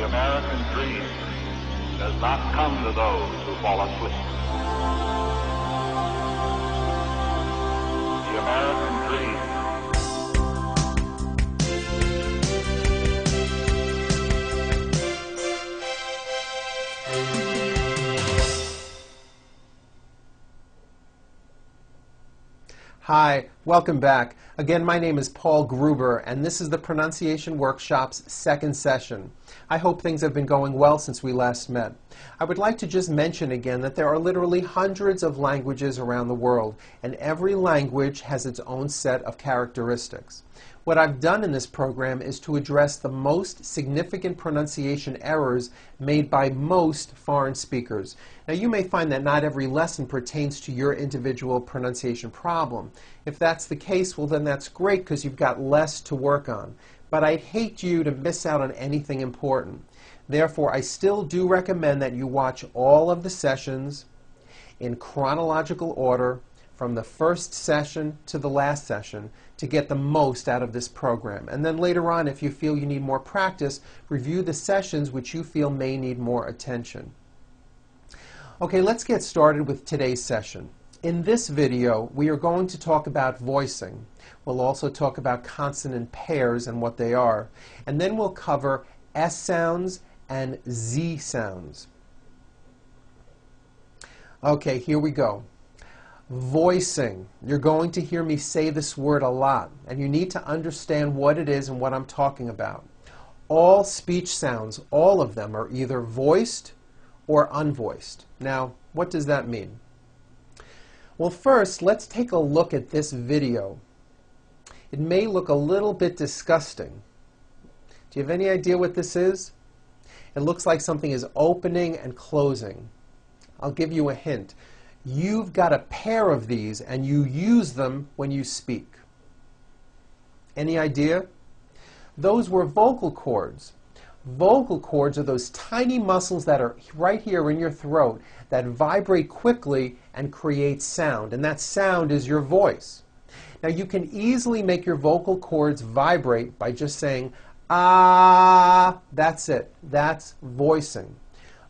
The American dream does not come to those who fall asleep. The American dream. Hi, welcome back. Again, my name is Paul Gruber, and this is the Pronunciation Workshop's second session. I hope things have been going well since we last met. I would like to just mention again that there are literally hundreds of languages around the world, and every language has its own set of characteristics. What I've done in this program is to address the most significant pronunciation errors made by most foreign speakers. Now, you may find that not every lesson pertains to your individual pronunciation problem. If that's the case, well then that's great because you've got less to work on. But I'd hate you to miss out on anything important. Therefore, I still do recommend that you watch all of the sessions in chronological order from the first session to the last session to get the most out of this program. And then later on, if you feel you need more practice, review the sessions which you feel may need more attention. Okay, let's get started with today's session. In this video, we are going to talk about voicing. We'll also talk about consonant pairs and what they are. And then we'll cover S sounds and Z sounds. Okay, here we go. Voicing. You're going to hear me say this word a lot, and you need to understand what it is and what I'm talking about. All speech sounds, all of them, are either voiced or unvoiced. Now, what does that mean? Well, first, let's take a look at this video. It may look a little bit disgusting. Do you have any idea what this is? It looks like something is opening and closing. I'll give you a hint. You've got a pair of these and you use them when you speak. Any idea? Those were vocal cords. Vocal cords are those tiny muscles that are right here in your throat that vibrate quickly and create sound, and that sound is your voice. Now you can easily make your vocal cords vibrate by just saying ah. That's it. That's voicing.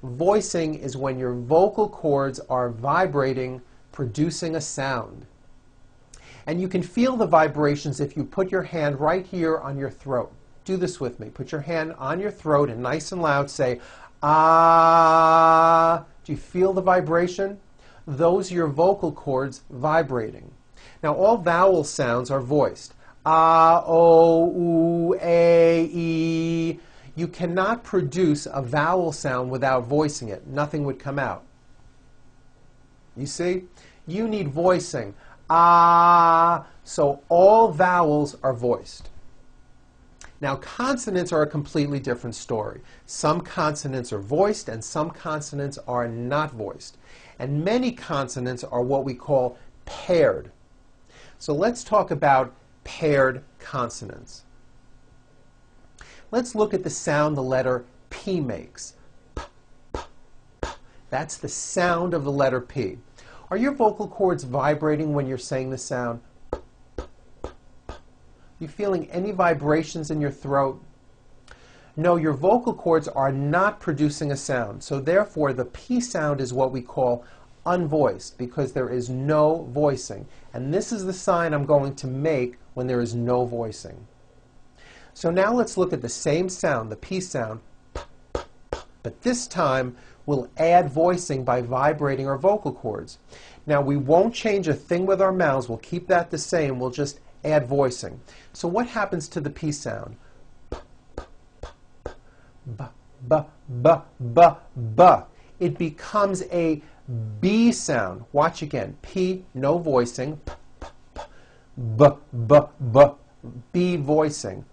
Voicing is when your vocal cords are vibrating, producing a sound. And you can feel the vibrations if you put your hand right here on your throat. Do this with me. Put your hand on your throat and nice and loud say, ah. Do you feel the vibration? Those are your vocal cords vibrating. Now, all vowel sounds are voiced. Ah, o, oo, a, e. You cannot produce a vowel sound without voicing it. Nothing would come out. You see? You need voicing. Ah. So all vowels are voiced. Now, consonants are a completely different story. Some consonants are voiced and some consonants are not voiced. And many consonants are what we call paired. So let's talk about paired consonants. Let's look at the sound the letter P makes. P, p, p. That's the sound of the letter P. Are your vocal cords vibrating when you're saying the sound P, p, p, p? You feeling any vibrations in your throat? No, your vocal cords are not producing a sound. So therefore, the P sound is what we call unvoiced because there is no voicing. And this is the sign I'm going to make when there is no voicing. So now let's look at the same sound, the P sound, p, p, p, but this time we'll add voicing by vibrating our vocal cords. Now we won't change a thing with our mouths, we'll keep that the same, we'll just add voicing. So what happens to the P sound? P, p, p, p, b, b, b, b, b. It becomes a B sound. Watch again, P, no voicing, p, p, p, b, b, b, B voicing.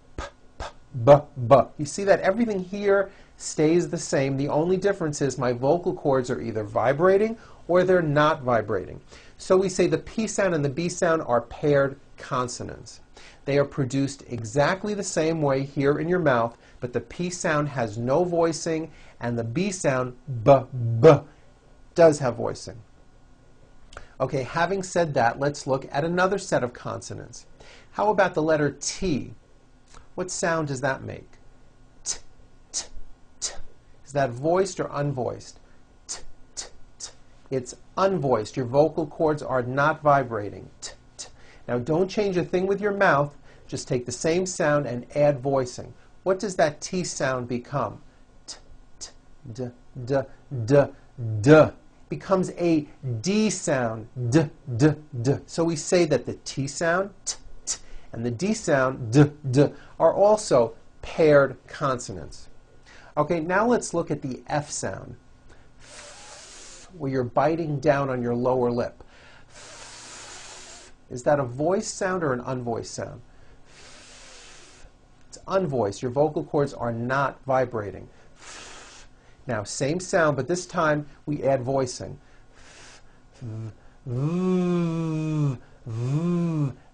B, b. You see that everything here stays the same. The only difference is my vocal cords are either vibrating or they're not vibrating. So we say the P sound and the B sound are paired consonants. They are produced exactly the same way here in your mouth, but the P sound has no voicing and the B sound, b, b, does have voicing. Okay, having said that, let's look at another set of consonants. How about the letter T? What sound does that make? T, t, t. Is that voiced or unvoiced? T, t, t. It's unvoiced. Your vocal cords are not vibrating. T, t. Now don't change a thing with your mouth. Just take the same sound and add voicing. What does that T sound become? T, t, d, d, d, d. Becomes a D sound. D, d, d. So we say that the T sound, t, t, and the D sound, d, d, are also paired consonants. Okay, now let's look at the F sound, where you're biting down on your lower lip. Is that a voiced sound or an unvoiced sound? It's unvoiced. Your vocal cords are not vibrating. Now, same sound, but this time we add voicing.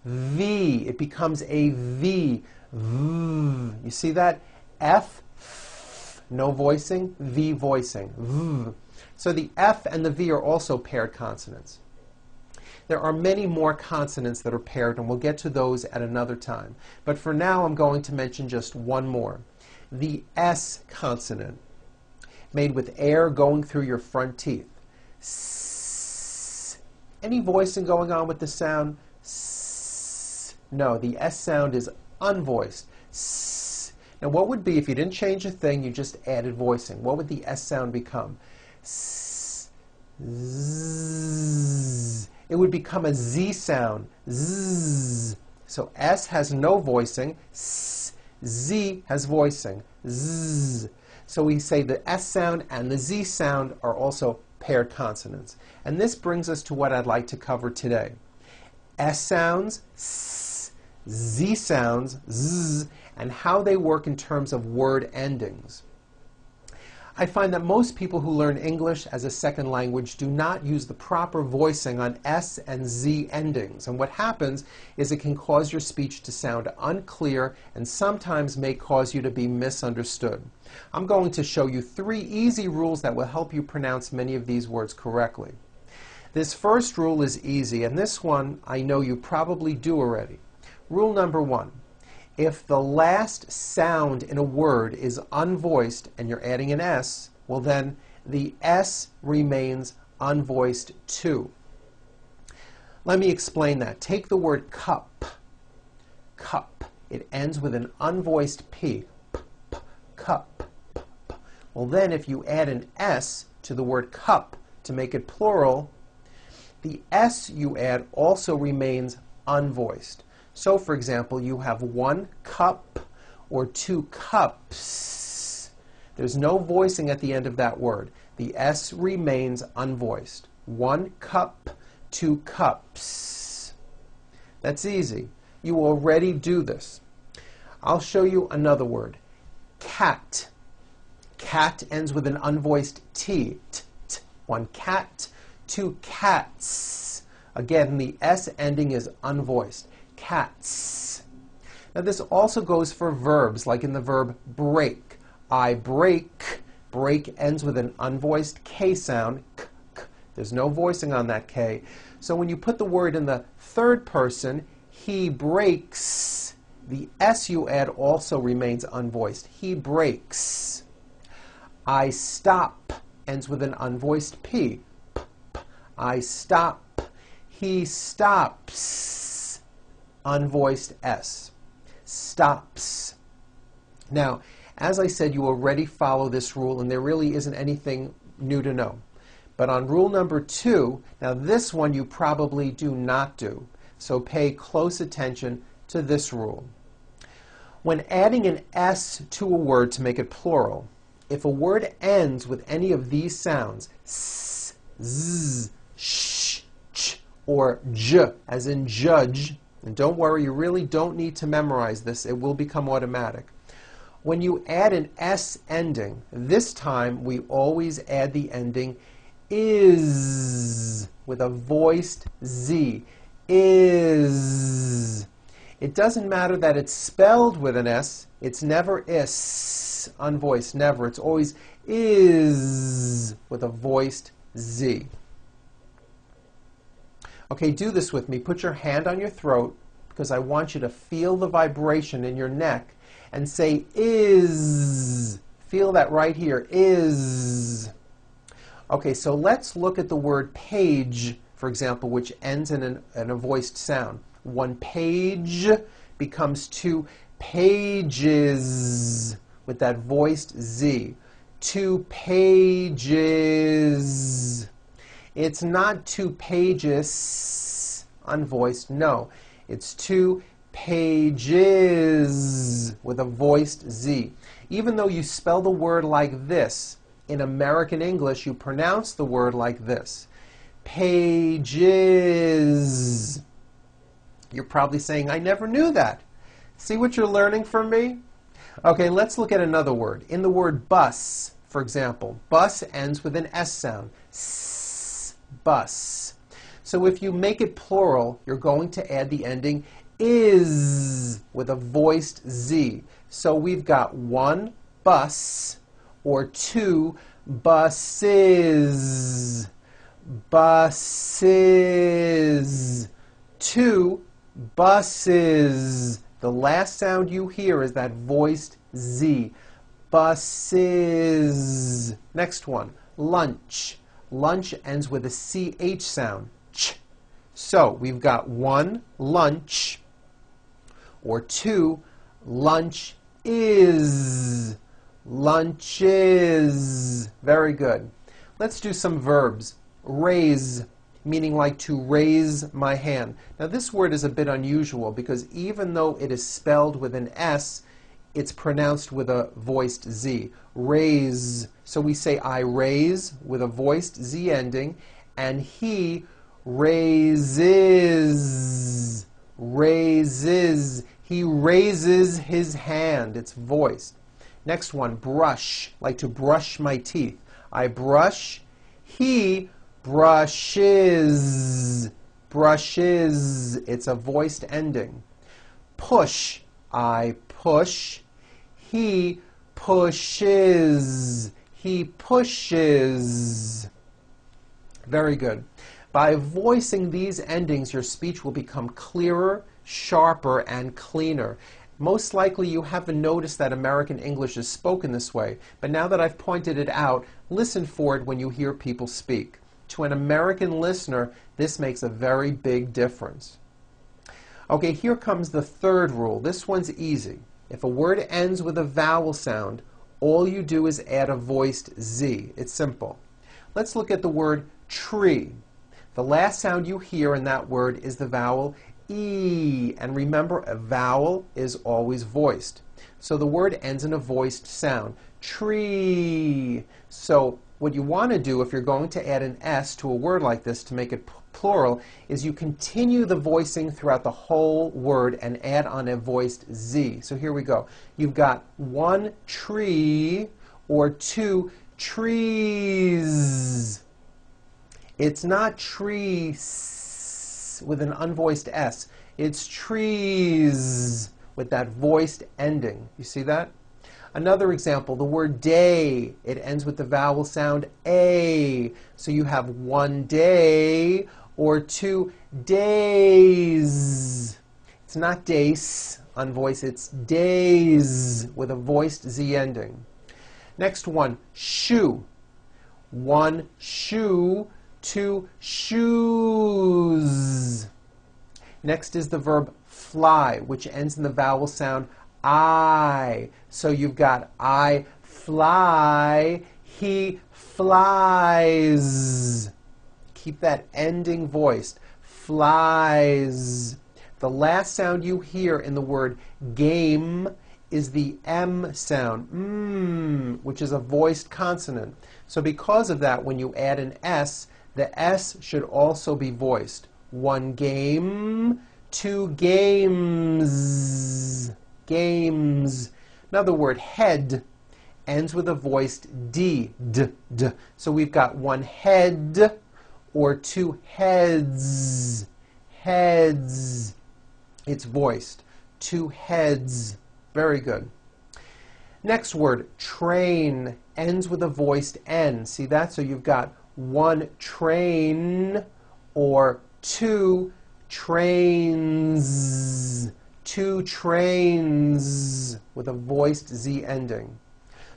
V. It becomes a V. You see that? F, no voicing, V voicing. So the F and the V are also paired consonants. There are many more consonants that are paired, and we'll get to those at another time. But for now, I'm going to mention just one more. The S consonant, made with air going through your front teeth. S. Any voicing going on with the sound? S. No, the S sound is unvoiced. S. Now what would be, if you didn't change a thing, you just added voicing? What would the S sound become? S. Z. It would become a Z sound. Z. So S has no voicing. S. Z has voicing. Z. So we say the S sound and the Z sound are also paired consonants. And this brings us to what I'd like to cover today. S sounds, S, Z sounds, Z, and how they work in terms of word endings. I find that most people who learn English as a second language do not use the proper voicing on S and Z endings. And what happens is it can cause your speech to sound unclear and sometimes may cause you to be misunderstood. I'm going to show you 3 easy rules that will help you pronounce many of these words correctly. This first rule is easy, and this one I know you probably do already. Rule number 1. If the last sound in a word is unvoiced and you're adding an S, well then the S remains unvoiced too. Let me explain that. Take the word cup. Cup. It ends with an unvoiced P. P, p, cup. P, p. Well then if you add an S to the word cup to make it plural, the S you add also remains unvoiced. So, for example, you have 1 cup or 2 cups. There's no voicing at the end of that word. The S remains unvoiced. 1 cup, 2 cups. That's easy. You already do this. I'll show you another word. Cat. Cat ends with an unvoiced T. T, t. 1 cat, 2 cats. Again, the S ending is unvoiced. Cats. Now this also goes for verbs, like in the verb break. I break. Break ends with an unvoiced K sound. K, k. There's no voicing on that K. So when you put the word in the third person, he breaks, the S you add also remains unvoiced. He breaks. I stop ends with an unvoiced P. P, p. I stop. He stops. Unvoiced S. Stops. Now, as I said, you already follow this rule, and there really isn't anything new to know. But on rule number 2, now this one you probably do not do, so pay close attention to this rule. When adding an S to a word to make it plural, if a word ends with any of these sounds, S, Z, Sh, Ch, or J, as in judge, and don't worry, you really don't need to memorize this. It will become automatic. When you add an S ending, this time we always add the ending is with a voiced Z. Is. It doesn't matter that it's spelled with an S. It's never is, unvoiced, never. It's always is with a voiced Z. Okay, do this with me. Put your hand on your throat because I want you to feel the vibration in your neck and say is Feel that right here. Is. Okay, so let's look at the word page, for example, which ends in a voiced sound. One page becomes two pages with that voiced Z. Two pages. It's not two pages, unvoiced, no. It's two pages with a voiced Z. Even though you spell the word like this, in American English, you pronounce the word like this. Pages. You're probably saying, I never knew that. See what you're learning from me? Okay, let's look at another word. In the word bus, for example, bus ends with an S sound. S, bus. So if you make it plural, you're going to add the ending is with a voiced Z. So we've got one bus or two buses. Buses. Two buses. The last sound you hear is that voiced Z. Buses. Next one, lunch. Lunch ends with a CH sound. Ch. So we've got one lunch or two lunch is. Lunches. Very good. Let's do some verbs. Raise, meaning like to raise my hand. Now this word is a bit unusual because even though it is spelled with an S, it's pronounced with a voiced Z. Raise. So we say I raise with a voiced Z ending, and he raises. Raises. He raises his hand. It's voiced. Next one, brush, like to brush my teeth. I brush. He brushes. Brushes. It's a voiced ending. Push. I push. He pushes. He pushes. Very good. By voicing these endings, your speech will become clearer, sharper, and cleaner. Most likely you haven't noticed that American English is spoken this way, but now that I've pointed it out, listen for it when you hear people speak. To an American listener, this makes a very big difference. Okay, here comes the third rule. This one's easy. If a word ends with a vowel sound, all you do is add a voiced Z. It's simple. Let's look at the word tree. The last sound you hear in that word is the vowel E. And remember, a vowel is always voiced. So the word ends in a voiced sound. Tree. So what you want to do if you're going to add an S to a word like this to make it plural is you continue the voicing throughout the whole word and add on a voiced Z. So here we go. You've got one tree or two trees. It's not trees with an unvoiced S. It's trees with that voiced ending. You see that? Another example, the word day. It ends with the vowel sound A. So you have one day or two days. It's not days, unvoiced. It's days with a voiced Z ending. Next one, shoe. One shoe, two shoes. Next is the verb fly, which ends in the vowel sound I. So you've got I fly, he flies. Keep that ending voiced. Flies. The last sound you hear in the word game is the M sound, which is a voiced consonant. So because of that, when you add an S, the S should also be voiced. One game, two games. Games. Another word, head, ends with a voiced D. So we've got one head or two heads. Heads. It's voiced. Two heads. Very good. Next word, train, ends with a voiced N. See that? So you've got one train or two trains. Two trains with a voiced Z ending.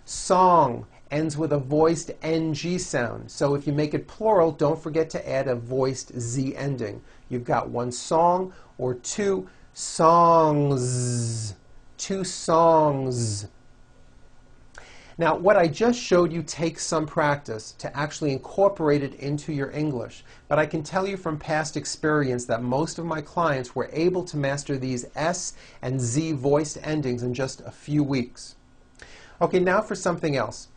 Song ends with a voiced NG sound. So if you make it plural, don't forget to add a voiced Z ending. You've got one song or two songs. Two songs. Now, what I just showed you takes some practice to actually incorporate it into your English. But I can tell you from past experience that most of my clients were able to master these S and Z voiced endings in just a few weeks. Okay, now for something else.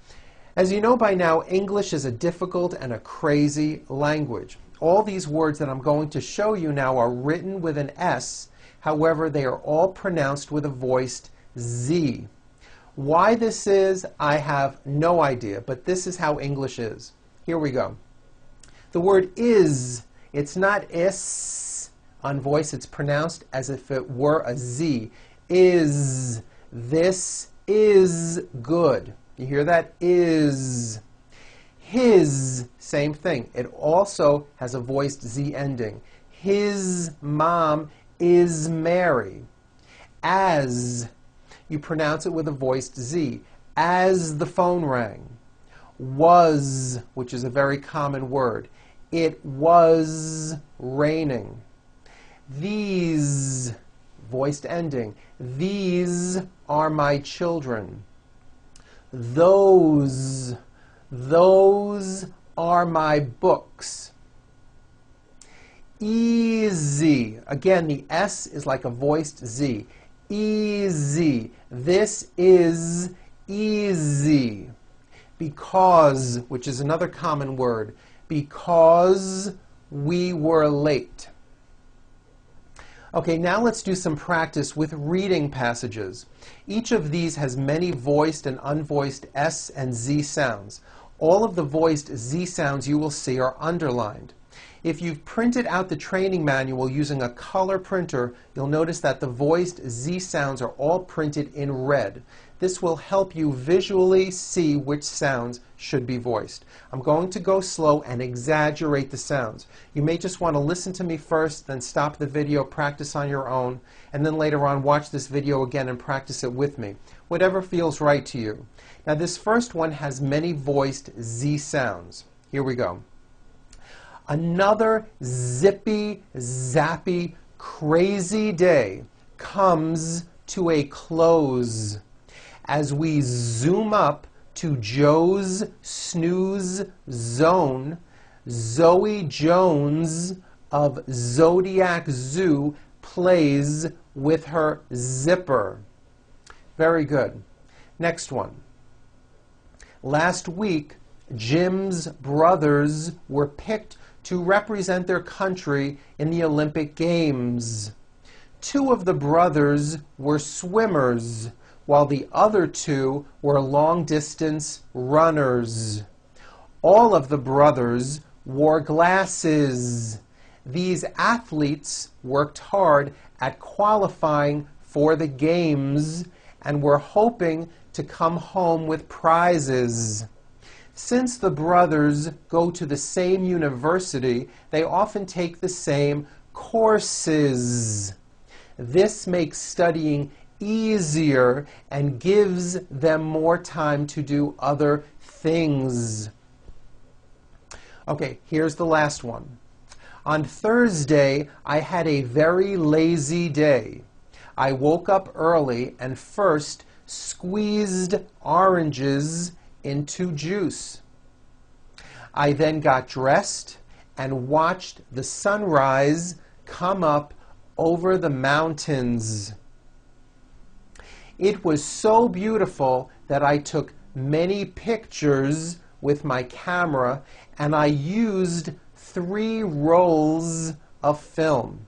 As you know by now, English is a difficult and a crazy language. All these words that I'm going to show you now are written with an S. However, they are all pronounced with a voiced Z. Why this is, I have no idea, but this is how English is. Here we go. The word is, it's not is on voice, it's pronounced as if it were a Z. Is, this is good. You hear that? Is. His, same thing. It also has a voiced Z ending. His mom is Mary. As, you pronounce it with a voiced Z. As the phone rang. Was, which is a very common word. It was raining. These, voiced ending. These are my children. Those are my books. Easy. Again, the S is like a voiced Z. Easy. This is easy. Because, which is another common word, because we were late. Okay, now let's do some practice with reading passages. Each of these has many voiced and unvoiced S and Z sounds. All of the voiced Z sounds you will see are underlined. If you've printed out the training manual using a color printer, you'll notice that the voiced Z sounds are all printed in red. This will help you visually see which sounds should be voiced. I'm going to go slow and exaggerate the sounds. You may just want to listen to me first, then stop the video, practice on your own, and then later on watch this video again and practice it with me. Whatever feels right to you. Now this first one has many voiced Z sounds. Here we go. Another zippy, zappy, crazy day comes to a close as we zoom up to Joe's snooze zone. Zoe Jones of Zodiac Zoo plays with her zipper. Very good. Next one. Last week, Jim's brothers were picked to represent their country in the Olympic Games. Two of the brothers were swimmers, while the other two were long-distance runners. All of the brothers wore glasses. These athletes worked hard at qualifying for the games and were hoping to come home with prizes. Since the brothers go to the same university, they often take the same courses. This makes studying easier and gives them more time to do other things. Okay, here's the last one. On Thursday, I had a very lazy day. I woke up early and first squeezed oranges into juice. I then got dressed and watched the sunrise come up over the mountains. It was so beautiful that I took many pictures with my camera and I used 3 rolls of film.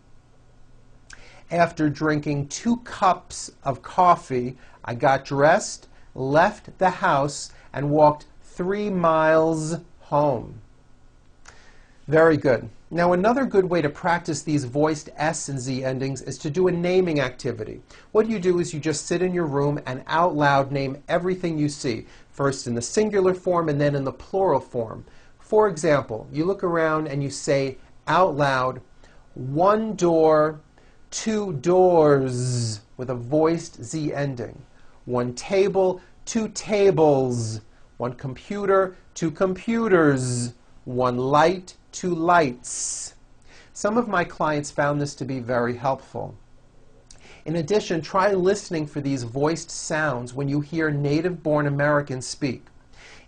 After drinking 2 cups of coffee, I got dressed, left the house, and walked 3 miles home. Very good. Now another good way to practice these voiced S and Z endings is to do a naming activity. What you do is you just sit in your room and out loud name everything you see, first in the singular form and then in the plural form. For example, you look around and you say out loud, 1 door, 2 doors, with a voiced Z ending. 1 table, 2 tables. 1 computer, 2 computers. 1 light, 2 lights. Some of my clients found this to be very helpful. In addition, try listening for these voiced sounds when you hear native-born Americans speak.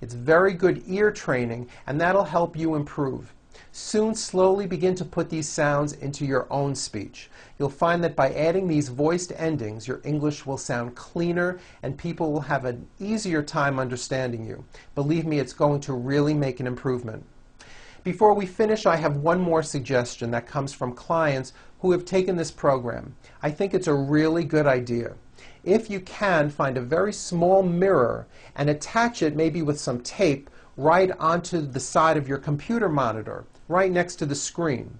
It's very good ear training, and that'll help you improve. Soon, slowly begin to put these sounds into your own speech. You'll find that by adding these voiced endings, your English will sound cleaner and people will have an easier time understanding you. Believe me, it's going to really make an improvement. Before we finish, I have one more suggestion that comes from clients who have taken this program. I think it's a really good idea. If you can, find a very small mirror and attach it maybe with some tape right onto the side of your computer monitor, right next to the screen.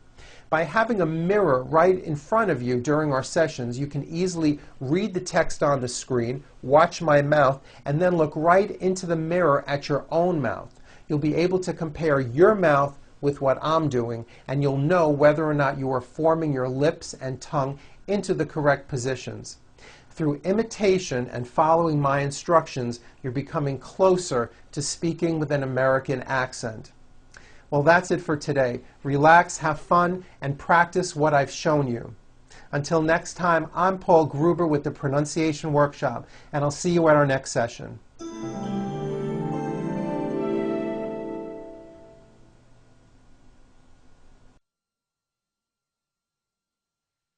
By having a mirror right in front of you during our sessions, you can easily read the text on the screen, watch my mouth, and then look right into the mirror at your own mouth. You'll be able to compare your mouth with what I'm doing, and you'll know whether or not you are forming your lips and tongue into the correct positions. Through imitation and following my instructions, you're becoming closer to speaking with an American accent. Well, that's it for today. Relax, have fun, and practice what I've shown you. Until next time, I'm Paul Gruber with the Pronunciation Workshop, and I'll see you at our next session.